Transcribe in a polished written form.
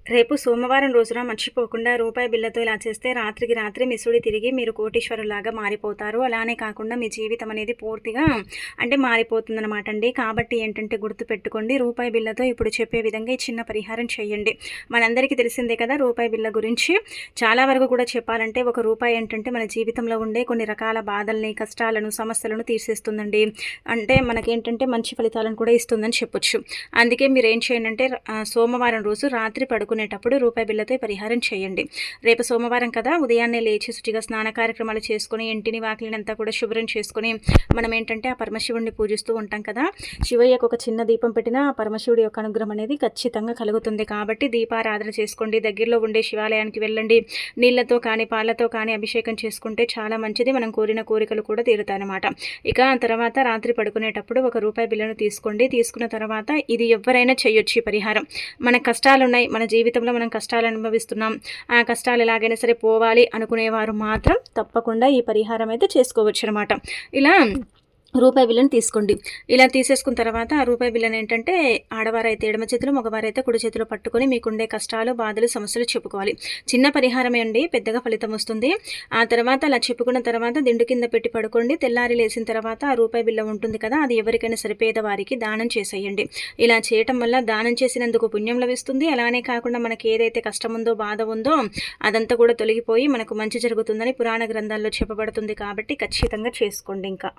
రేపు సోమవారం రోజున మర్చిపోకుండా రూపాయి బిళ్ళతో ఇలా చేస్తే రాత్రికి రాత్రి మిసుడి తిరిగి మీరు కోటీశ్వరులాగా మారిపోతారు. అలానే కాకుండా మీ జీవితం అనేది పూర్తిగా మారిపోతుందనమాట అండి. కాబట్టి ఏంటంటే గుర్తుపెట్టుకోండి, రూపాయి బిళ్ళతో ఇప్పుడు చెప్పే విధంగా ఈ చిన్న పరిహారం చేయండి. మనందరికీ తెలిసిందే కదా రూపాయి బిళ్ళ గురించి. చాలా వరకు కూడా చెప్పాలంటే ఒక రూపాయి ఏంటంటే మన జీవితంలో ఉండే కొన్ని రకాల బాధల్ని, కష్టాలను, సమస్యలను తీర్చేస్తుందండి. మనకేంటంటే మంచి ఫలితాలను కూడా ఇస్తుందని చెప్పొచ్చు. అందుకే మీరు ఏం చేయండి అంటే సోమవారం రోజు రాత్రి పడుకునేటప్పుడు రూపాయి బిళ్ళతో పరిహారం చేయండి. రేపు సోమవారం కదా, ఉదయాన్నే లేచి శుచిగా స్నాన కార్యక్రమాలు చేసుకుని ఇంటిని వాకిలిని అంతా కూడా శుభ్రం చేసుకుని మనం ఏంటంటే ఆ పరమశివుడిని పూజిస్తూ ఉంటాం కదా. శివయ్యకు ఒక చిన్న దీపం పెట్టినా ఆ పరమశివుడి యొక్క అనుగ్రహం అనేది ఖచ్చితంగా కలుగుతుంది. కాబట్టి దీపారాధన చేసుకోండి. దగ్గరలో ఉండే శివాలయానికి వెళ్ళండి. నీళ్లతో కానీ పాలతో కానీ అభిషేకం చేసుకుంటే చాలా మంచిది. మనం కోరిన కోరికలు కూడా తీరుతాయన్నమాట. ఇక తర్వాత రాత్రి పడుకునేటప్పుడు ఒక రూపాయి బిళ్ళను తీసుకోండి. తీసుకున్న తర్వాత ఇది ఎవరైనా చేయొచ్చు ఈ పరిహారం. మన కష్టాలు ఉన్నాయి, మన జీవితంలో మనం కష్టాలు అనుభవిస్తున్నాం, ఆ కష్టాలు ఎలాగైనా సరే పోవాలి అనుకునేవారు మాత్రం తప్పకుండా ఈ పరిహారం అయితే చేసుకోవచ్చు అనమాట. ఇలా రూపాయి బిళ్ళను తీసుకోండి. ఇలా తీసేసుకున్న తర్వాత ఆ రూపాయి బిళ్ళను ఏంటంటే ఆడవారైతే ఎడమ చేతిలో, మగవారైతే కుడి చేతిలో పట్టుకొని మీకుండే కష్టాలు, బాధలు, సమస్యలు చెప్పుకోవాలి. చిన్న పరిహారమే అండి, పెద్దగా ఫలితం వస్తుంది. ఆ తర్వాత అలా చెప్పుకున్న తర్వాత దిండు కింద పెట్టి పడుకోండి. తెల్లారి లేచిన తర్వాత ఆ రూపాయి బిళ్ళ ఉంటుంది కదా, అది ఎవరికైనా సరే పేదవారికి దానం చేసేయండి. ఇలా చేయటం వల్ల దానం చేసినందుకు పుణ్యం లభిస్తుంది. అలానే కాకుండా మనకి ఏదైతే కష్టం ఉందో, బాధ ఉందో అదంతా కూడా తొలగిపోయి మనకు మంచి జరుగుతుందని పురాణ గ్రంథాల్లో చెప్పబడుతుంది. కాబట్టి ఖచ్చితంగా చేసుకోండి. ఇంకా